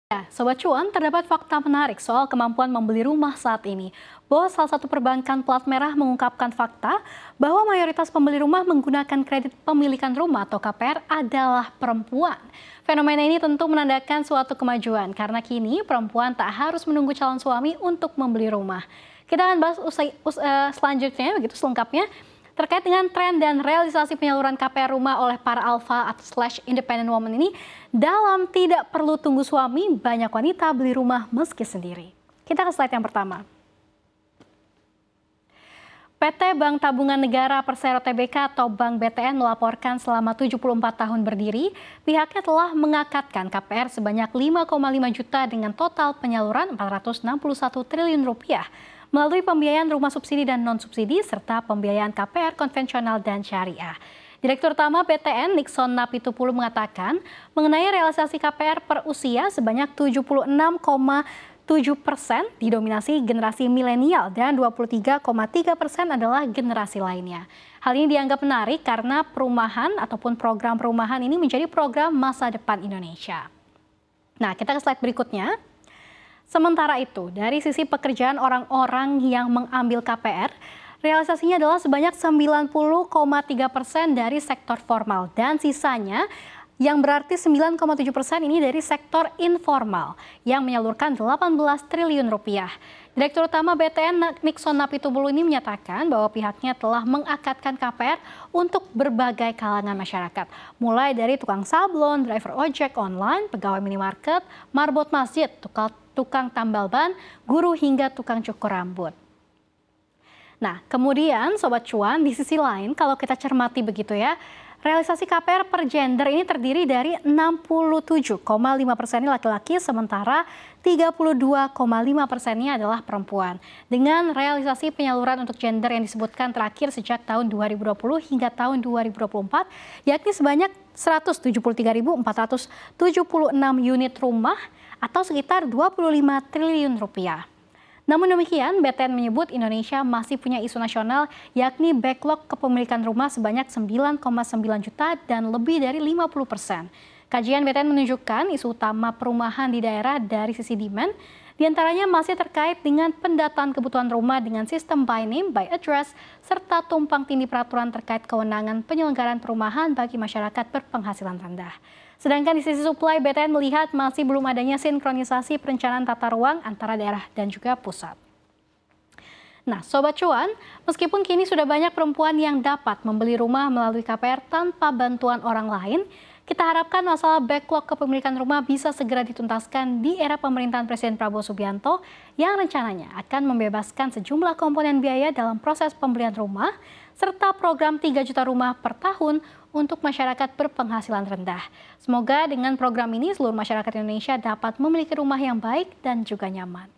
Ya, Sobat Cuan, terdapat fakta menarik soal kemampuan membeli rumah saat ini. Bos salah satu perbankan plat merah mengungkapkan fakta bahwa mayoritas pembeli rumah menggunakan kredit pemilikan rumah atau KPR adalah perempuan. Fenomena ini tentu menandakan suatu kemajuan karena kini perempuan tak harus menunggu calon suami untuk membeli rumah. Kita akan bahas selanjutnya, begitu selengkapnya, terkait dengan tren dan realisasi penyaluran KPR rumah oleh para alpha atau independent woman ini, dalam tidak perlu tunggu suami, banyak wanita beli rumah meski sendiri. Kita ke slide yang pertama. PT Bank Tabungan Negara Persero Tbk atau Bank BTN melaporkan selama 74 tahun berdiri, pihaknya telah mengakatkan KPR sebanyak 5,5 juta dengan total penyaluran 461 triliun rupiah melalui pembiayaan rumah subsidi dan non-subsidi serta pembiayaan KPR konvensional dan syariah. Direktur Utama BTN Nixon Napitupulu mengatakan mengenai realisasi KPR per usia sebanyak 76,7% didominasi generasi milenial dan 23,3% adalah generasi lainnya. Hal ini dianggap menarik karena perumahan ataupun program perumahan ini menjadi program masa depan Indonesia. Nah, kita ke slide berikutnya. Sementara itu, dari sisi pekerjaan orang-orang yang mengambil KPR, realisasinya adalah sebanyak 90,3% dari sektor formal dan sisanya yang berarti 9,7% ini dari sektor informal yang menyalurkan 18 triliun rupiah. Direktur Utama BTN Nixon Napitupulu ini menyatakan bahwa pihaknya telah mengakatkan KPR untuk berbagai kalangan masyarakat, mulai dari tukang sablon, driver ojek online, pegawai minimarket, marbot masjid, tukang tambal ban, guru hingga tukang cukur rambut. Nah, kemudian Sobat Cuan, di sisi lain kalau kita cermati begitu ya, realisasi KPR per gender ini terdiri dari 67,5% laki-laki, sementara 32,5%-nya adalah perempuan. Dengan realisasi penyaluran untuk gender yang disebutkan terakhir sejak tahun 2020 hingga tahun 2024, yakni sebanyak 173.476 unit rumah atau sekitar 25 triliun rupiah. Namun demikian, BTN menyebut Indonesia masih punya isu nasional, yakni backlog kepemilikan rumah sebanyak 9,9 juta dan lebih dari 50%. Kajian BTN menunjukkan isu utama perumahan di daerah dari sisi demand, diantaranya masih terkait dengan pendataan kebutuhan rumah dengan sistem by name, by address, serta tumpang tindih peraturan terkait kewenangan penyelenggaraan perumahan bagi masyarakat berpenghasilan rendah. Sedangkan di sisi supply, BTN melihat masih belum adanya sinkronisasi perencanaan tata ruang antara daerah dan juga pusat. Nah, Sobat Cuan, meskipun kini sudah banyak perempuan yang dapat membeli rumah melalui KPR tanpa bantuan orang lain, kita harapkan masalah backlog kepemilikan rumah bisa segera dituntaskan di era pemerintahan Presiden Prabowo Subianto yang rencananya akan membebaskan sejumlah komponen biaya dalam proses pembelian rumah, serta program 3 juta rumah per tahun untuk masyarakat berpenghasilan rendah. Semoga dengan program ini seluruh masyarakat Indonesia dapat memiliki rumah yang baik dan juga nyaman.